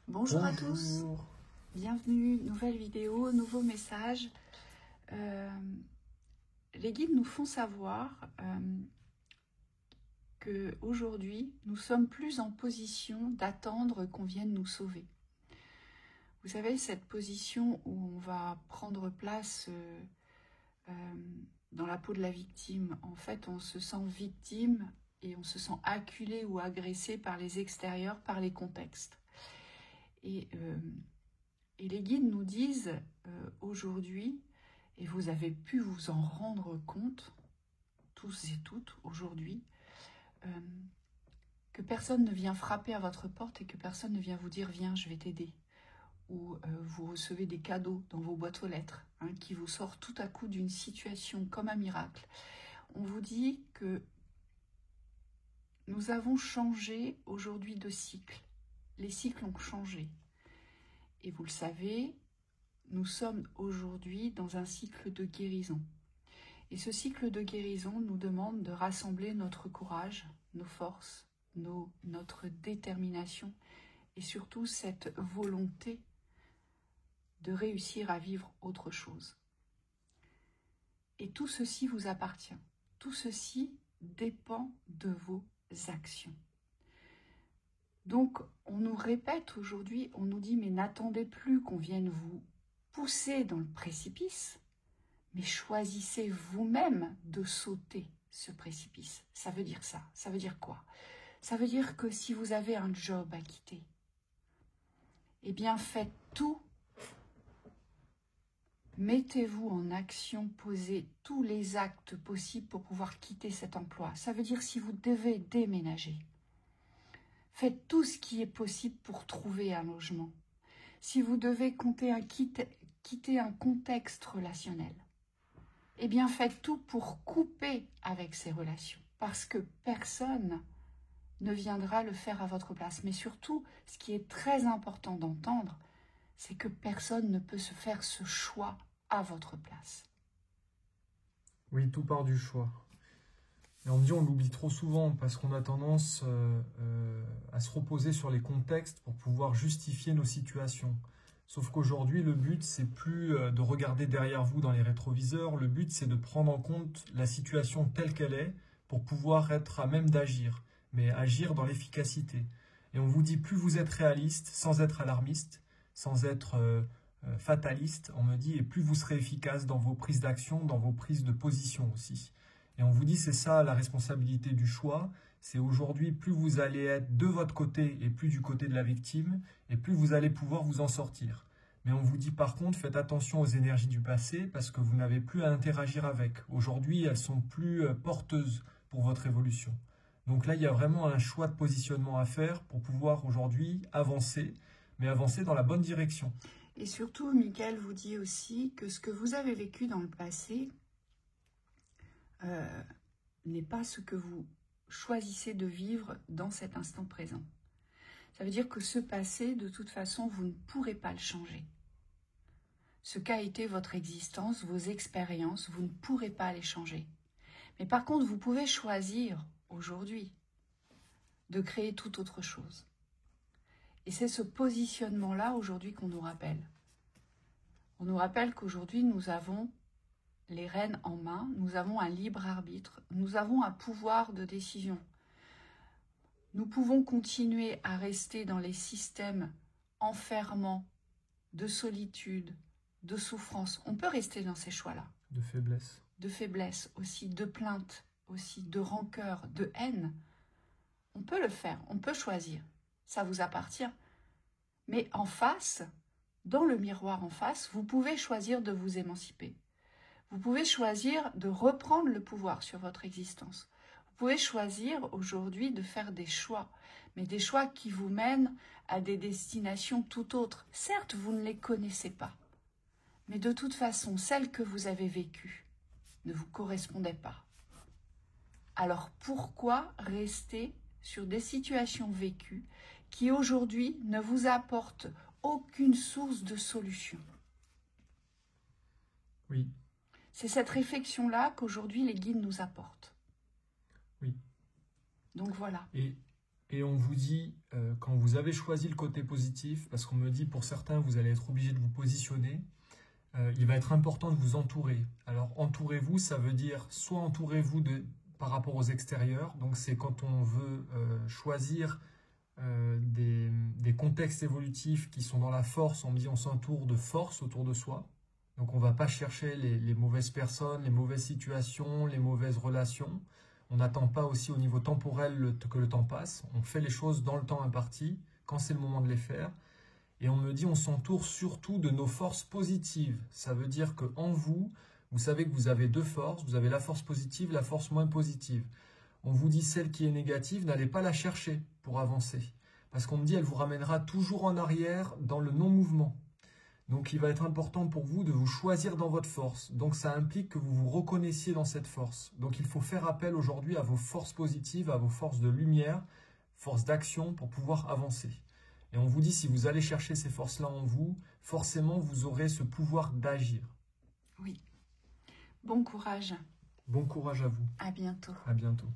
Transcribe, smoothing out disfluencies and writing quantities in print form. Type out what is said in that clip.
Bonjour à tous, bienvenue, nouvelle vidéo, nouveau message. Les guides nous font savoir qu'aujourd'hui, nous sommes plus en position d'attendre qu'on vienne nous sauver. Vous savez, cette position où on va prendre place dans la peau de la victime. En fait, on se sent victime et on se sent acculé ou agressé par les extérieurs, par les contextes. Et les guides nous disent aujourd'hui, et vous avez pu vous en rendre compte, tous et toutes aujourd'hui, que personne ne vient frapper à votre porte et que personne ne vient vous dire « Viens, je vais t'aider ». Ou vous recevez des cadeaux dans vos boîtes aux lettres, qui vous sortent tout à coup d'une situation comme un miracle. On vous dit que nous avons changé aujourd'hui de cycle. Les cycles ont changé. Et vous le savez, nous sommes aujourd'hui dans un cycle de guérison. Et ce cycle de guérison nous demande de rassembler notre courage, nos forces, notre détermination et surtout cette volonté de réussir à vivre autre chose. Et tout ceci vous appartient. Tout ceci dépend de vos actions. Donc, on nous répète aujourd'hui, on nous dit, mais n'attendez plus qu'on vienne vous pousser dans le précipice, mais choisissez vous-même de sauter ce précipice. Ça veut dire ça. Ça veut dire quoi? Ça veut dire que si vous avez un job à quitter, eh bien faites tout. Mettez-vous en action, posez tous les actes possibles pour pouvoir quitter cet emploi. Ça veut dire si vous devez déménager. Faites tout ce qui est possible pour trouver un logement. Si vous devez quitter un contexte relationnel, eh bien faites tout pour couper avec ces relations. Parce que personne ne viendra le faire à votre place. Mais surtout, ce qui est très important d'entendre, c'est que personne ne peut se faire ce choix à votre place. Oui, tout part du choix. Et on dit, on l'oublie trop souvent parce qu'on a tendance à se reposer sur les contextes pour pouvoir justifier nos situations. Sauf qu'aujourd'hui, le but, c'est plus de regarder derrière vous dans les rétroviseurs. Le but, c'est de prendre en compte la situation telle qu'elle est pour pouvoir être à même d'agir, mais agir dans l'efficacité. Et on vous dit, plus vous êtes réaliste, sans être alarmiste, sans être fataliste, on me dit, et plus vous serez efficace dans vos prises d'action, dans vos prises de position aussi. Et on vous dit, c'est ça la responsabilité du choix, c'est aujourd'hui, plus vous allez être de votre côté et plus du côté de la victime, et plus vous allez pouvoir vous en sortir. Mais on vous dit par contre, faites attention aux énergies du passé, parce que vous n'avez plus à interagir avec. Aujourd'hui, elles sont plus porteuses pour votre évolution. Donc là, il y a vraiment un choix de positionnement à faire pour pouvoir aujourd'hui avancer, mais avancer dans la bonne direction. Et surtout, Michael vous dit aussi que ce que vous avez vécu dans le passé n'est pas ce que vous choisissez de vivre dans cet instant présent. Ça veut dire que ce passé, de toute façon, vous ne pourrez pas le changer. Ce qu'a été votre existence, vos expériences, vous ne pourrez pas les changer. Mais par contre, vous pouvez choisir aujourd'hui de créer toute autre chose. Et c'est ce positionnement-là aujourd'hui qu'on nous rappelle. On nous rappelle qu'aujourd'hui, nous avons les rênes en main, nous avons un libre arbitre, nous avons un pouvoir de décision. Nous pouvons continuer à rester dans les systèmes enfermants de solitude, de souffrance. On peut rester dans ces choix-là. De faiblesse. De faiblesse aussi, de plainte aussi, de rancœur, de haine. On peut le faire, on peut choisir. Ça vous appartient. Mais en face, dans le miroir en face, vous pouvez choisir de vous émanciper. Vous pouvez choisir de reprendre le pouvoir sur votre existence. Vous pouvez choisir aujourd'hui de faire des choix, mais des choix qui vous mènent à des destinations tout autres. Certes, vous ne les connaissez pas, mais de toute façon, celles que vous avez vécues ne vous correspondaient pas. Alors pourquoi rester sur des situations vécues qui aujourd'hui ne vous apportent aucune source de solution? Oui. C'est cette réflexion-là qu'aujourd'hui les guides nous apportent. Oui. Donc voilà. Et Et on vous dit, quand vous avez choisi le côté positif, parce qu'on me dit pour certains, vous allez être obligé de vous positionner, il va être important de vous entourer. Alors entourez-vous, ça veut dire soit entourez-vous par rapport aux extérieurs, donc c'est quand on veut choisir des contextes évolutifs qui sont dans la force, on me dit on s'entoure de force autour de soi. Donc on ne va pas chercher les mauvaises personnes, les mauvaises situations, les mauvaises relations. On n'attend pas aussi au niveau temporel que le temps passe. On fait les choses dans le temps imparti, quand c'est le moment de les faire. Et on me dit on s'entoure surtout de nos forces positives. Ça veut dire qu'en vous, vous savez que vous avez deux forces. Vous avez la force positive, la force moins positive. On vous dit celle qui est négative, n'allez pas la chercher pour avancer. Parce qu'on me dit elle vous ramènera toujours en arrière dans le non-mouvement. Donc il va être important pour vous de vous choisir dans votre force. Donc ça implique que vous vous reconnaissiez dans cette force. Donc il faut faire appel aujourd'hui à vos forces positives, à vos forces de lumière, forces d'action pour pouvoir avancer. Et on vous dit si vous allez chercher ces forces-là en vous, forcément vous aurez ce pouvoir d'agir. Oui. Bon courage. Bon courage à vous. À bientôt. À bientôt.